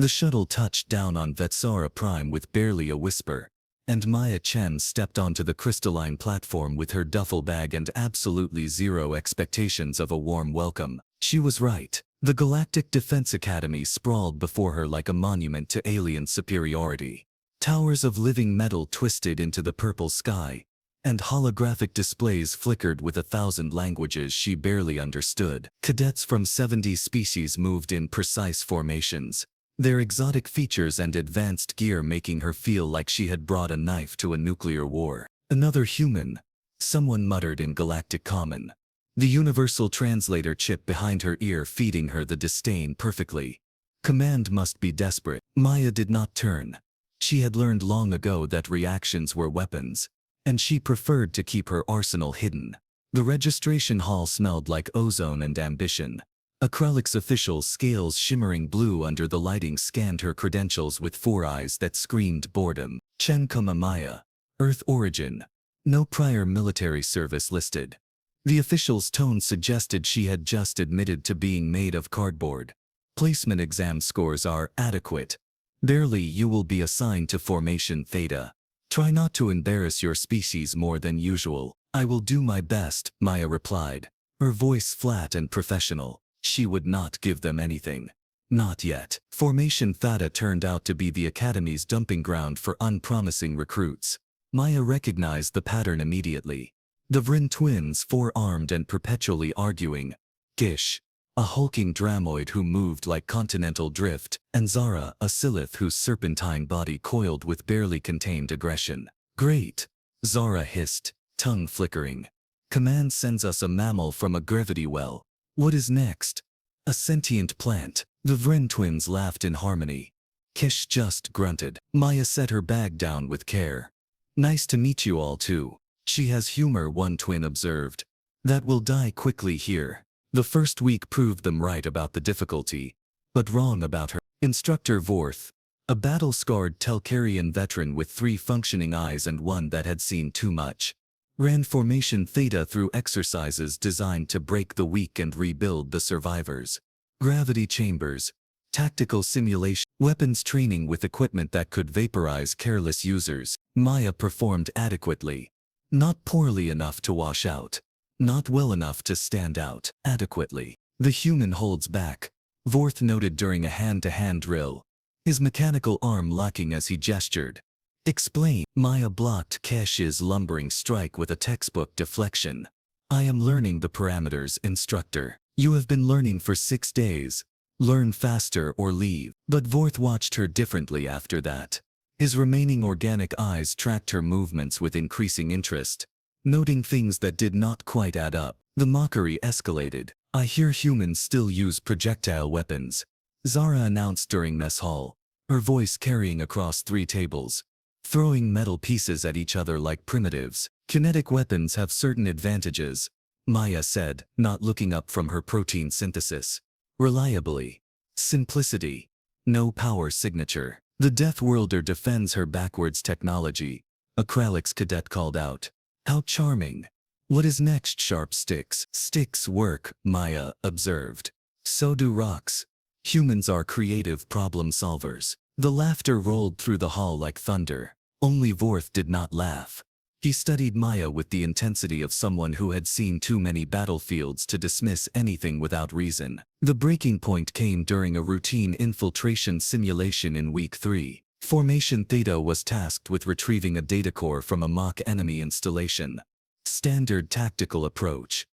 The shuttle touched down on Vetsara Prime with barely a whisper, and Maya Chen stepped onto the crystalline platform with her duffel bag and absolutely zero expectations of a warm welcome. She was right. The Galactic Defense Academy sprawled before her like a monument to alien superiority. Towers of living metal twisted into the purple sky, and holographic displays flickered with 1,000 languages she barely understood. Cadets from 70 species moved in precise formations, their exotic features and advanced gear making her feel like she had brought a knife to a nuclear war. Another human, someone muttered in Galactic Common, the universal translator chip behind her ear feeding her the disdain perfectly. Command must be desperate. Maya did not turn. She had learned long ago that reactions were weapons, and she preferred to keep her arsenal hidden. The registration hall smelled like ozone and ambition. Acrylic's official scales shimmering blue under the lighting scanned her credentials with 4 eyes that screamed boredom. Chen, Maya. Earth origin. No prior military service listed. The official's tone suggested she had just admitted to being made of cardboard. Placement exam scores are adequate. Barely you will be assigned to Formation Theta. Try not to embarrass your species more than usual. I will do my best, Maya replied, her voice flat and professional. She would not give them anything. Not yet. Formation Theta turned out to be the Academy's dumping ground for unpromising recruits. Maya recognized the pattern immediately. The Vryn twins, 4-armed and perpetually arguing. Gish, a hulking dramoid who moved like continental drift, and Zara, a Silith whose serpentine body coiled with barely contained aggression. Great, Zara hissed, tongue flickering. Command sends us a mammal from a gravity well. What is next? A sentient plant. The Vryn twins laughed in harmony. Kish just grunted. Maya set her bag down with care. Nice to meet you all too. She has humor, one twin observed. That will die quickly here. The first week proved them right about the difficulty, but wrong about her. Instructor Vorth, a battle-scarred Telkarian veteran with 3 functioning eyes and one that had seen too much, ran Formation Theta through exercises designed to break the weak and rebuild the survivors. Gravity chambers, tactical simulation, weapons training with equipment that could vaporize careless users. Maya performed adequately. Not poorly enough to wash out. Not well enough to stand out. Adequately. The human holds back, Vorth noted during a hand-to-hand drill, his mechanical arm locking as he gestured. Explain. Maya blocked Kesh's lumbering strike with a textbook deflection. I am learning the parameters, Instructor. You have been learning for 6 days. Learn faster or leave. But Vorth watched her differently after that. His remaining organic eyes tracked her movements with increasing interest, noting things that did not quite add up. The mockery escalated. I hear humans still use projectile weapons, Zara announced during mess hall, her voice carrying across 3 tables, throwing metal pieces at each other like primitives. Kinetic weapons have certain advantages, Maya said, not looking up from her protein synthesis. Reliability. Simplicity. No power signature. The Death Worlder defends her backwards technology, Acrylic's cadet called out. How charming. What is next, sharp sticks? Sticks work, Maya observed. So do rocks. Humans are creative problem solvers. The laughter rolled through the hall like thunder. Only Vorth did not laugh. He studied Maya with the intensity of someone who had seen too many battlefields to dismiss anything without reason. The breaking point came during a routine infiltration simulation in week 3. Formation Theta was tasked with retrieving a data core from a mock enemy installation. Standard tactical approach.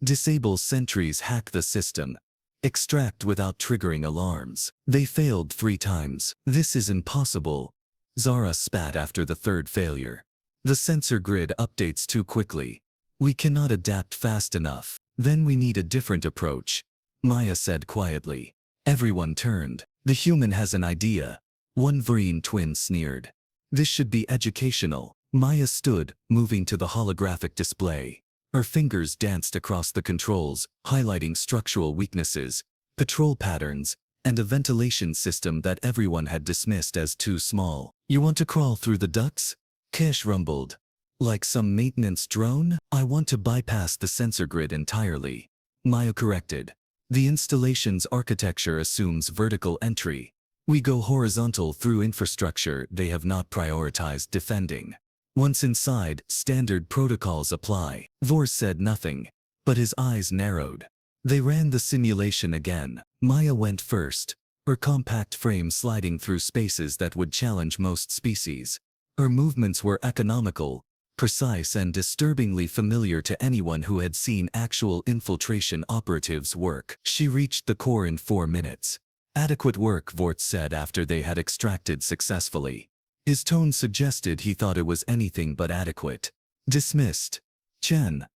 Disable sentries, hack the system. Extract without triggering alarms. They failed 3 times. This is impossible. Zara spat after the 3rd failure. The sensor grid updates too quickly. We cannot adapt fast enough. Then we need a different approach, Maya said quietly. Everyone turned. The human has an idea. One Vryn twin sneered. This should be educational. Maya stood, moving to the holographic display. Her fingers danced across the controls, highlighting structural weaknesses, patrol patterns, and a ventilation system that everyone had dismissed as too small. You want to crawl through the ducts? Kesh rumbled. Like some maintenance drone? I want to bypass the sensor grid entirely, Maya corrected. The installation's architecture assumes vertical entry. We go horizontal through infrastructure they have not prioritized defending. Once inside, standard protocols apply. Vorth said nothing, but his eyes narrowed. They ran the simulation again. Maya went first, her compact frame sliding through spaces that would challenge most species. Her movements were economical, precise and disturbingly familiar to anyone who had seen actual infiltration operatives work. She reached the core in 4 minutes. Adequate work, Vorth said after they had extracted successfully. His tone suggested he thought it was anything but adequate. Dismissed. Chen.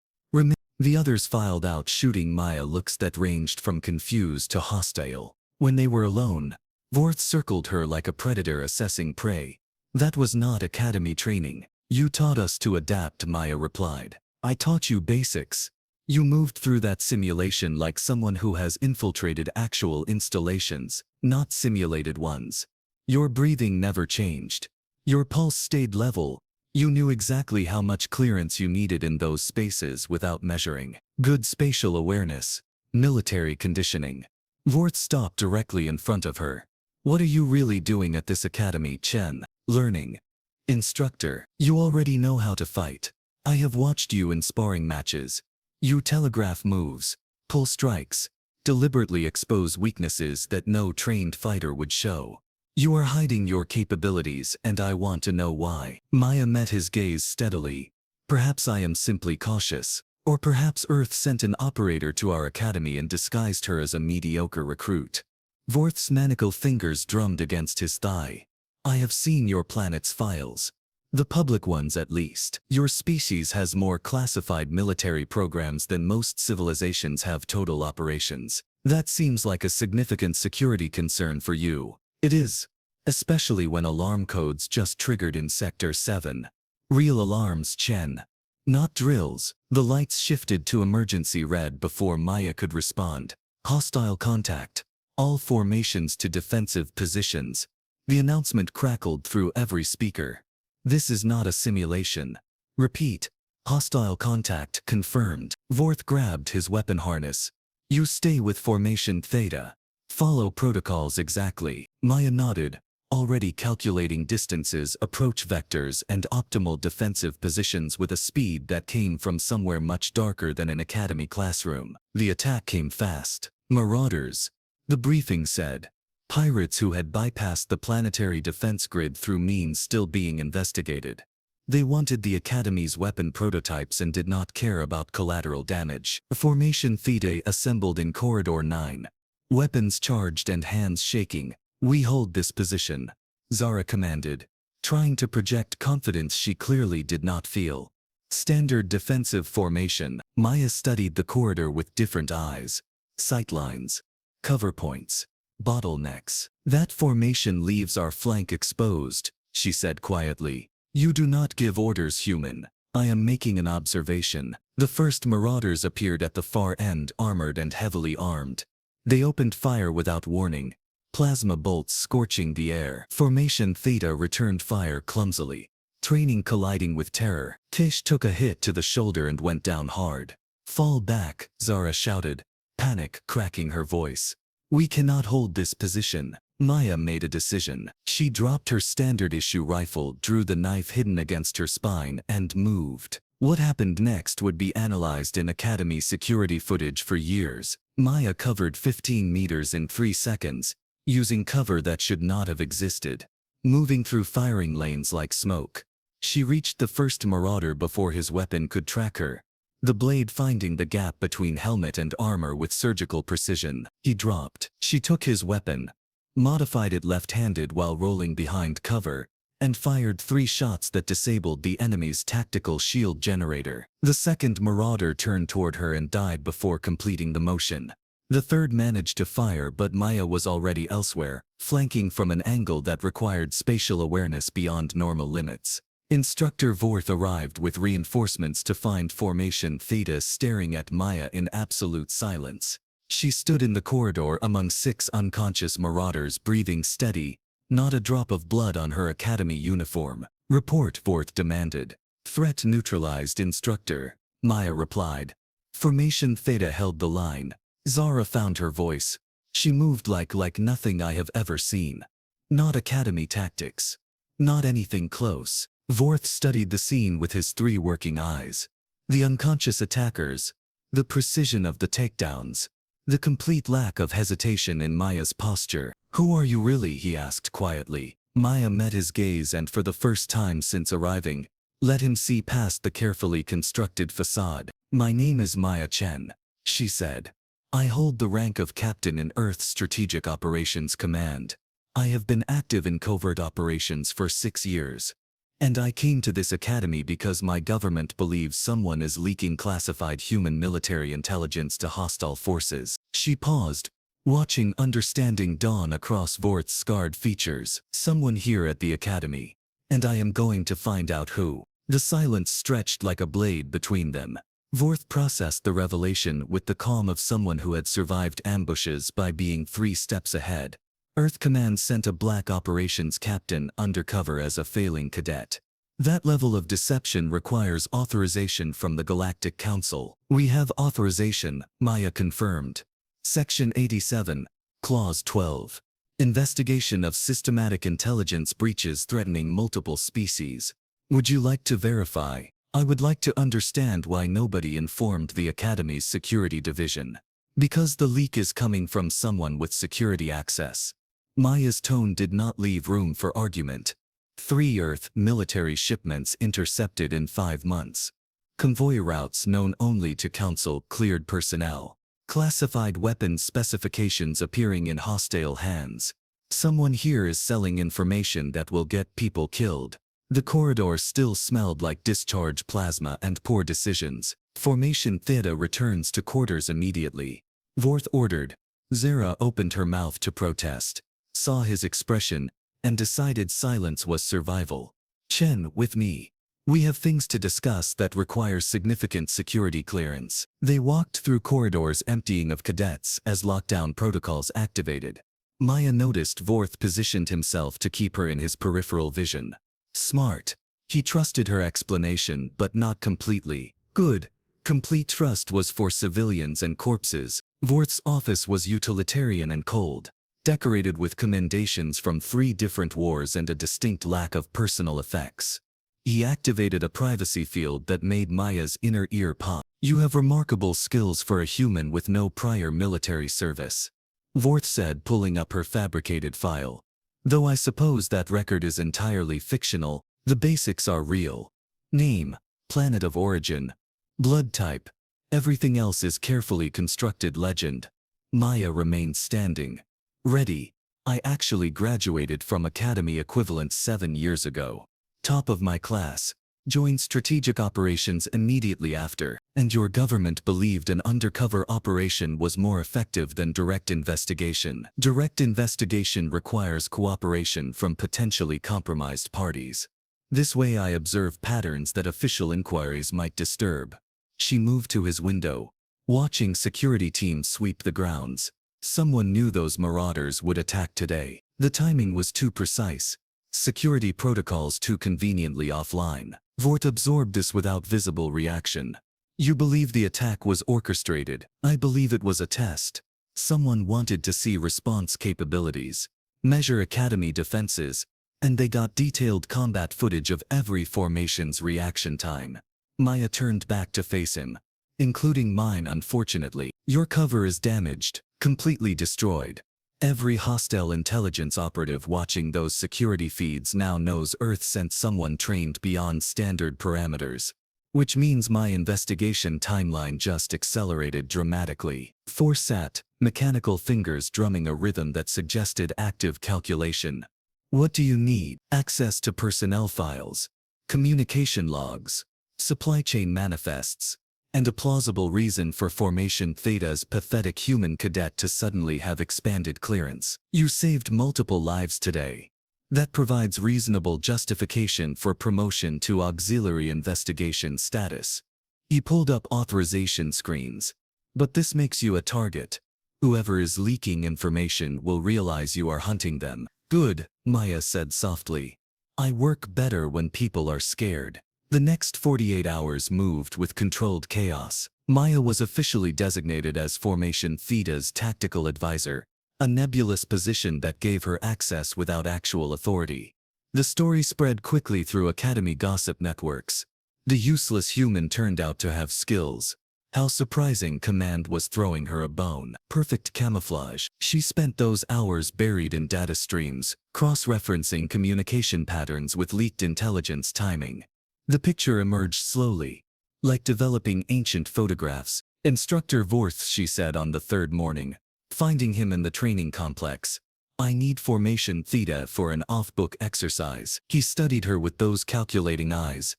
The others filed out, shooting Maya looks that ranged from confused to hostile. When they were alone, Vorth circled her like a predator assessing prey. That was not academy training. You taught us to adapt, Maya replied. I taught you basics. You moved through that simulation like someone who has infiltrated actual installations, not simulated ones. Your breathing never changed. Your pulse stayed level. You knew exactly how much clearance you needed in those spaces without measuring. Good spatial awareness. Military conditioning. Vorth stopped directly in front of her. What are you really doing at this academy, Chen? Learning. Instructor, you already know how to fight. I have watched you in sparring matches. You telegraph moves, pull strikes, deliberately expose weaknesses that no trained fighter would show. You are hiding your capabilities, and I want to know why. Maya met his gaze steadily. Perhaps I am simply cautious, or perhaps Earth sent an operator to our academy and disguised her as a mediocre recruit. Vorth's manacle fingers drummed against his thigh. I have seen your planet's files. The public ones, at least. Your species has more classified military programs than most civilizations have total operations. That seems like a significant security concern for you. It is. Especially when alarm codes just triggered in Sector 7. Real alarms, Chen. Not drills. The lights shifted to emergency red before Maya could respond. Hostile contact. All formations to defensive positions. The announcement crackled through every speaker. This is not a simulation. Repeat. Hostile contact confirmed. Vorth grabbed his weapon harness. You stay with formation Theta. Follow protocols exactly. Maya nodded, already calculating distances, approach vectors, and optimal defensive positions with a speed that came from somewhere much darker than an academy classroom. The attack came fast. Marauders. The briefing said. Pirates who had bypassed the planetary defense grid through means still being investigated. They wanted the Academy's weapon prototypes and did not care about collateral damage. Formation Theta assembled in Corridor 9. Weapons charged and hands shaking. We hold this position, Zara commanded, trying to project confidence she clearly did not feel. Standard defensive formation. Maya studied the corridor with different eyes. Sightlines. Cover points. Bottlenecks. That formation leaves our flank exposed, she said quietly. You do not give orders, human. I am making an observation. The first marauders appeared at the far end, armored and heavily armed. They opened fire without warning, plasma bolts scorching the air. Formation Theta returned fire clumsily, training colliding with terror. Tish took a hit to the shoulder and went down hard. Fall back, Zara shouted, panic cracking her voice. We cannot hold this position. Maya made a decision. She dropped her standard issue rifle, drew the knife hidden against her spine, and moved. What happened next would be analyzed in Academy security footage for years. Maya covered 15 meters in 3 seconds, using cover that should not have existed, moving through firing lanes like smoke. She reached the first marauder before his weapon could track her, the blade finding the gap between helmet and armor with surgical precision. He dropped. She took his weapon, modified it left-handed while rolling behind cover, and fired 3 shots that disabled the enemy's tactical shield generator. The second marauder turned toward her and died before completing the motion. The third managed to fire, but Maya was already elsewhere, flanking from an angle that required spatial awareness beyond normal limits. Instructor Vorth arrived with reinforcements to find Formation Theta staring at Maya in absolute silence. She stood in the corridor among 6 unconscious marauders, breathing steady, not a drop of blood on her academy uniform. Report, Vorth demanded. Threat neutralized, Instructor, Maya replied. Formation Theta held the line. Zara found her voice. She moved like nothing I have ever seen. Not academy tactics. Not anything close. Vorth studied the scene with his 3 working eyes. The unconscious attackers, the precision of the takedowns, the complete lack of hesitation in Maya's posture. "Who are you really?" he asked quietly. Maya met his gaze and for the first time since arriving, let him see past the carefully constructed facade. "My name is Maya Chen," she said. "I hold the rank of captain in Earth Strategic Operations Command. I have been active in covert operations for 6 years. And I came to this academy because my government believes someone is leaking classified human military intelligence to hostile forces." She paused, watching understanding dawn across Vorth's scarred features. "Someone here at the academy. And I am going to find out who." The silence stretched like a blade between them. Vorth processed the revelation with the calm of someone who had survived ambushes by being 3 steps ahead. Earth Command sent a black operations captain undercover as a failing cadet. That level of deception requires authorization from the Galactic Council. "We have authorization," Maya confirmed. Section 87, Clause 12. Investigation of systematic intelligence breaches threatening multiple species. "Would you like to verify? I would like to understand why nobody informed the Academy's security division. Because the leak is coming from someone with security access." Maya's tone did not leave room for argument. 3 Earth military shipments intercepted in 5 months. Convoy routes known only to Council-cleared personnel. Classified weapons specifications appearing in hostile hands. Someone here is selling information that will get people killed. The corridor still smelled like discharged plasma and poor decisions. "Formation Theta returns to quarters immediately," Vorth ordered. Zera opened her mouth to protest, saw his expression, and decided silence was survival. "Chen, with me. We have things to discuss that require significant security clearance." They walked through corridors emptying of cadets as lockdown protocols activated. Maya noticed Vorth positioned himself to keep her in his peripheral vision. Smart. He trusted her explanation, but not completely. Good. Complete trust was for civilians and corpses. Vorth's office was utilitarian and cold, decorated with commendations from 3 different wars and a distinct lack of personal effects. He activated a privacy field that made Maya's inner ear pop. "You have remarkable skills for a human with no prior military service," Vorth said, pulling up her fabricated file. "Though I suppose that record is entirely fictional, the basics are real. Name, planet of origin, blood type. Everything else is carefully constructed legend." Maya remained standing. "Ready. I actually graduated from academy equivalent 7 years ago. Top of my class. Joined strategic operations immediately after. And your government believed an undercover operation was more effective than direct investigation. Direct investigation requires cooperation from potentially compromised parties. This way I observe patterns that official inquiries might disturb." She moved to his window, watching security teams sweep the grounds. Someone knew those marauders would attack today. The timing was too precise. Security protocols too conveniently offline. Vorth absorbed this without visible reaction. "You believe the attack was orchestrated. I believe it was a test. Someone wanted to see response capabilities, measure academy defenses, and they got detailed combat footage of every formation's reaction time." Maya turned back to face him. "Including mine, unfortunately. Your cover is damaged, completely destroyed. Every hostile intelligence operative watching those security feeds now knows Earth sent someone trained beyond standard parameters. Which means my investigation timeline just accelerated dramatically." Thor sat, mechanical fingers drumming a rhythm that suggested active calculation. "What do you need?" "Access to personnel files, communication logs, supply chain manifests, and a plausible reason for Formation Theta's pathetic human cadet to suddenly have expanded clearance. You saved multiple lives today. That provides reasonable justification for promotion to auxiliary investigation status." He pulled up authorization screens. "But this makes you a target. Whoever is leaking information will realize you are hunting them." "Good," Maya said softly. "I work better when people are scared." The next 48 hours moved with controlled chaos. Maya was officially designated as Formation Theta's tactical advisor, a nebulous position that gave her access without actual authority. The story spread quickly through Academy gossip networks. The useless human turned out to have skills. How surprising, Command was throwing her a bone. Perfect camouflage. She spent those hours buried in data streams, cross-referencing communication patterns with leaked intelligence timing. The picture emerged slowly, like developing ancient photographs. Instructor Vorth, she said on the third morning, finding him in the training complex. I need formation Theta for an off-book exercise. He studied her with those calculating eyes.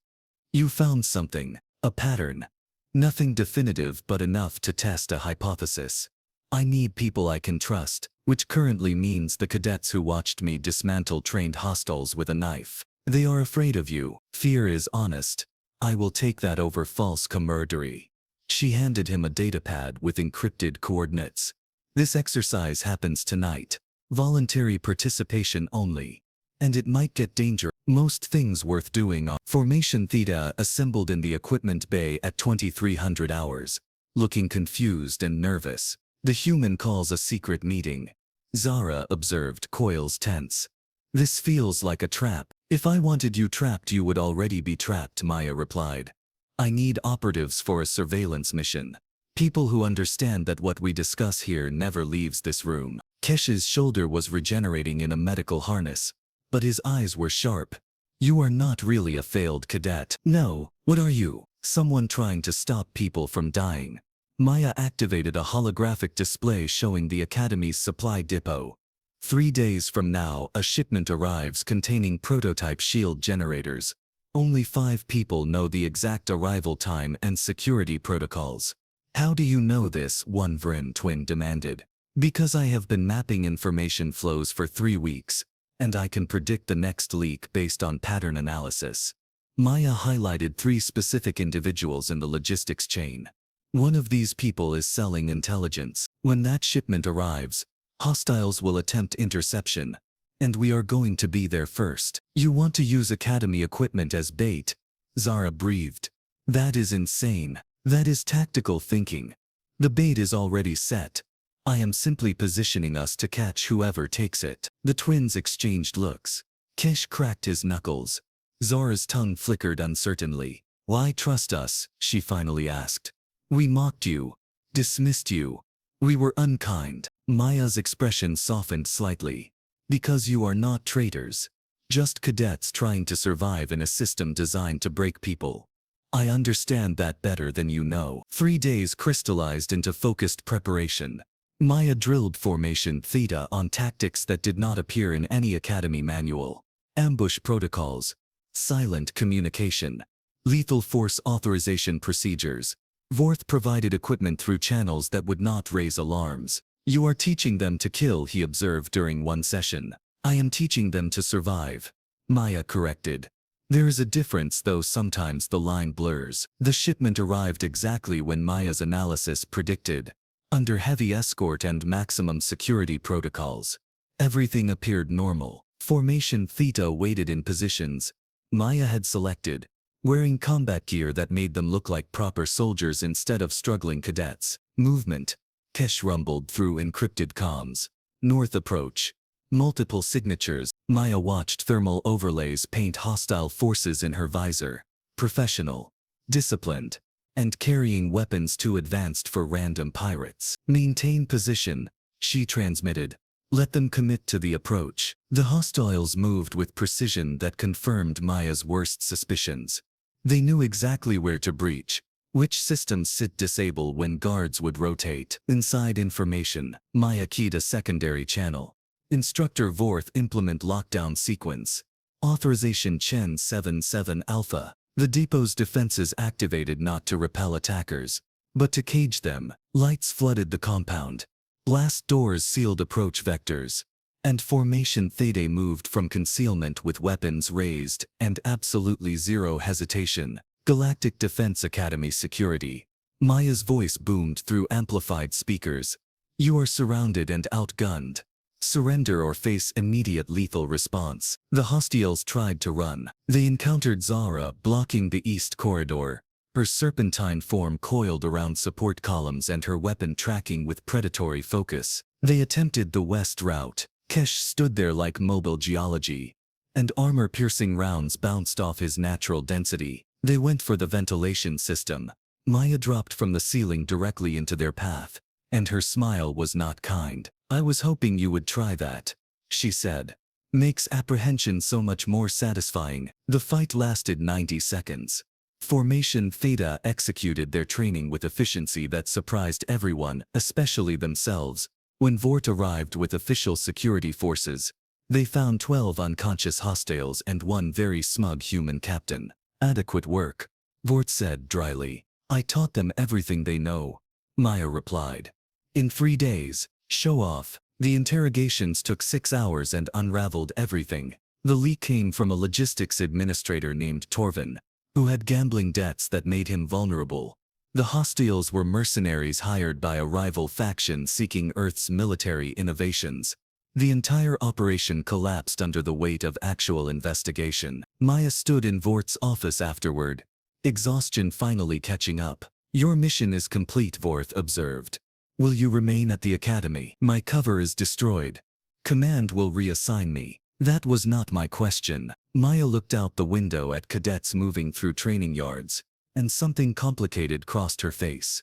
You found something, a pattern. Nothing definitive but enough to test a hypothesis. I need people I can trust, which currently means the cadets who watched me dismantle trained hostiles with a knife. They are afraid of you. Fear is honest. I will take that over false camaraderie. She handed him a datapad with encrypted coordinates. This exercise happens tonight. Voluntary participation only. And it might get dangerous. Most things worth doing are Formation Theta assembled in the equipment bay at 2300 hours, looking confused and nervous. The human calls a secret meeting. Zara observed, coils tense. This feels like a trap. If I wanted you trapped, you would already be trapped, Maya replied. I need operatives for a surveillance mission. People who understand that what we discuss here never leaves this room. Kesh's shoulder was regenerating in a medical harness, but his eyes were sharp. You are not really a failed cadet. No, what are you? Someone trying to stop people from dying. Maya activated a holographic display showing the Academy's supply depot. 3 days from now, a shipment arrives containing prototype shield generators. Only 5 people know the exact arrival time and security protocols. How do you know this? One Vrin twin demanded. Because I have been mapping information flows for 3 weeks, and I can predict the next leak based on pattern analysis. Maya highlighted 3 specific individuals in the logistics chain. One of these people is selling intelligence. When that shipment arrives, hostiles will attempt interception, and we are going to be there first. You want to use Academy equipment as bait? Zara breathed. That is insane. That is tactical thinking. The bait is already set. I am simply positioning us to catch whoever takes it. The twins exchanged looks. Kesh cracked his knuckles. Zara's tongue flickered uncertainly. Why trust us? She finally asked. We mocked you, dismissed you. We were unkind. Maya's expression softened slightly. Because you are not traitors. Just cadets trying to survive in a system designed to break people. I understand that better than you know. 3 days crystallized into focused preparation. Maya drilled Formation Theta on tactics that did not appear in any Academy manual. Ambush protocols, silent communication, lethal force authorization procedures. Vorth provided equipment through channels that would not raise alarms. You are teaching them to kill, he observed during one session. I am teaching them to survive, Maya corrected. There is a difference, though sometimes the line blurs. The shipment arrived exactly when Maya's analysis predicted. Under heavy escort and maximum security protocols, everything appeared normal. Formation Theta waited in positions Maya had selected, wearing combat gear that made them look like proper soldiers instead of struggling cadets. Movement. Kesh rumbled through encrypted comms. North approach. Multiple signatures. Maya watched thermal overlays paint hostile forces in her visor. Professional. Disciplined. And carrying weapons too advanced for random pirates. Maintain position, she transmitted. Let them commit to the approach. The hostiles moved with precision that confirmed Maya's worst suspicions. They knew exactly where to breach, which systems sit disable when guards would rotate. Inside information, Maya keyed a secondary channel. Instructor Vorth implement lockdown sequence. Authorization Chen 77 Alpha. The depot's defenses activated not to repel attackers, but to cage them. Lights flooded the compound. Blast doors sealed approach vectors. And Formation Theta moved from concealment with weapons raised and absolutely zero hesitation. Galactic Defense Academy security. Maya's voice boomed through amplified speakers. You are surrounded and outgunned. Surrender or face immediate lethal response. The hostiles tried to run. They encountered Zara blocking the east corridor, her serpentine form coiled around support columns and her weapon tracking with predatory focus. They attempted the west route. Kesh stood there like mobile geology, and armor-piercing rounds bounced off his natural density. They went for the ventilation system. Maya dropped from the ceiling directly into their path, and her smile was not kind. "I was hoping you would try that," she said. "Makes apprehension so much more satisfying." The fight lasted 90 seconds. Formation Theta executed their training with efficiency that surprised everyone, especially themselves. When Vorth arrived with official security forces, they found 12 unconscious hostiles and one very smug human captain. "Adequate work," Vorth said dryly. "I taught them everything they know," Maya replied. "In 3 days, show off." The interrogations took 6 hours and unraveled everything. The leak came from a logistics administrator named Torvin, who had gambling debts that made him vulnerable. The hostiles were mercenaries hired by a rival faction seeking Earth's military innovations. The entire operation collapsed under the weight of actual investigation. Maya stood in Vorth's office afterward, exhaustion finally catching up. "Your mission is complete," Vorth observed. "Will you remain at the academy?" "My cover is destroyed. Command will reassign me." That was not my question. Maya looked out the window at cadets moving through training yards, and something complicated crossed her face.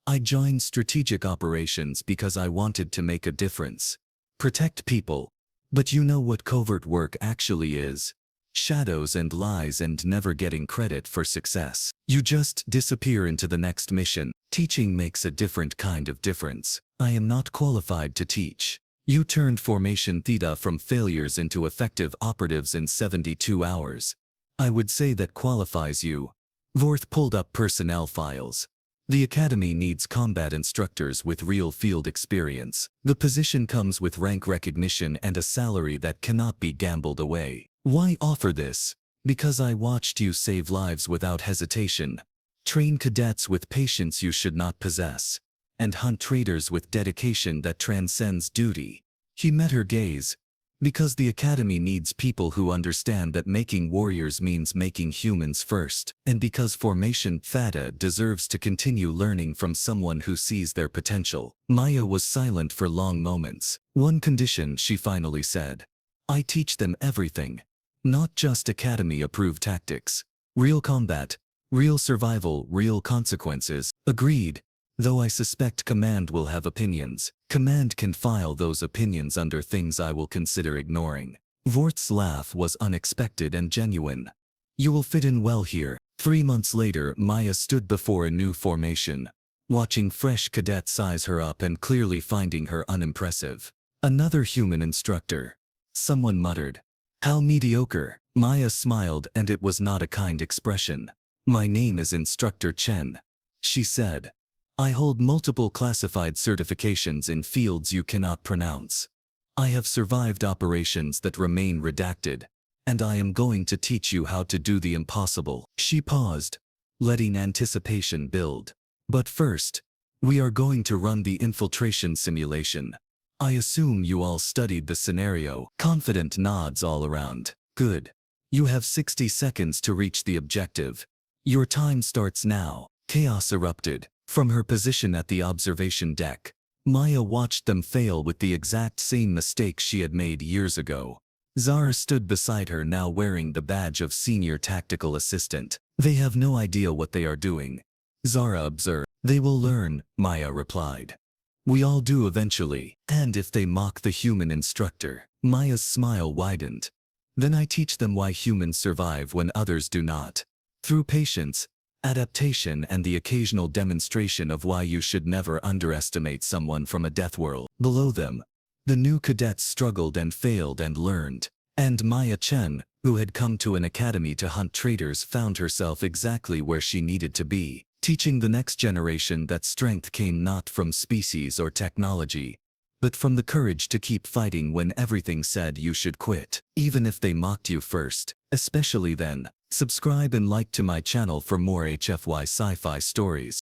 "I joined strategic operations because I wanted to make a difference. Protect people. But you know what covert work actually is. Shadows and lies and never getting credit for success. You just disappear into the next mission. Teaching makes a different kind of difference. I am not qualified to teach. You turned Formation Theta from failures into effective operatives in 72 hours. I would say that qualifies you." Vorth pulled up personnel files. "The academy needs combat instructors with real field experience. The position comes with rank recognition and a salary that cannot be gambled away." "Why offer this?" "Because I watched you save lives without hesitation, train cadets with patience you should not possess, and hunt traitors with dedication that transcends duty." He met her gaze. "Because the academy needs people who understand that making warriors means making humans first, and because Formation Theta deserves to continue learning from someone who sees their potential." Maya was silent for long moments. "One condition," she finally said. "I teach them everything. Not just academy-approved tactics. Real combat, real survival, real consequences." "Agreed. Though I suspect Command will have opinions. Command can file those opinions under things I will consider ignoring." Vorth's laugh was unexpected and genuine. "You will fit in well here." 3 months later, Maya stood before a new formation, watching fresh cadets size her up and clearly finding her unimpressive. "Another human instructor," someone muttered. "How mediocre." Maya smiled, and it was not a kind expression. "My name is Instructor Chen," she said. "I hold multiple classified certifications in fields you cannot pronounce. I have survived operations that remain redacted, and I am going to teach you how to do the impossible." She paused, letting anticipation build. "But first, we are going to run the infiltration simulation. I assume you all studied the scenario." Confident nods all around. "Good. You have 60 seconds to reach the objective. Your time starts now." Chaos erupted. From her position at the observation deck, Maya watched them fail with the exact same mistake she had made years ago. Zara stood beside her, now wearing the badge of Senior Tactical Assistant. "They have no idea what they are doing," Zara observed. "They will learn," Maya replied. "We all do eventually. And if they mock the human instructor." Maya's smile widened. "Then I teach them why humans survive when others do not. Through patience, adaptation, and the occasional demonstration of why you should never underestimate someone from a death world." Below them, the new cadets struggled and failed and learned. And Maya Chen, who had come to an academy to hunt traitors, found herself exactly where she needed to be, teaching the next generation that strength came not from species or technology, but from the courage to keep fighting when everything said you should quit, even if they mocked you first. Especially then. Subscribe and like to my channel for more HFY sci-fi stories.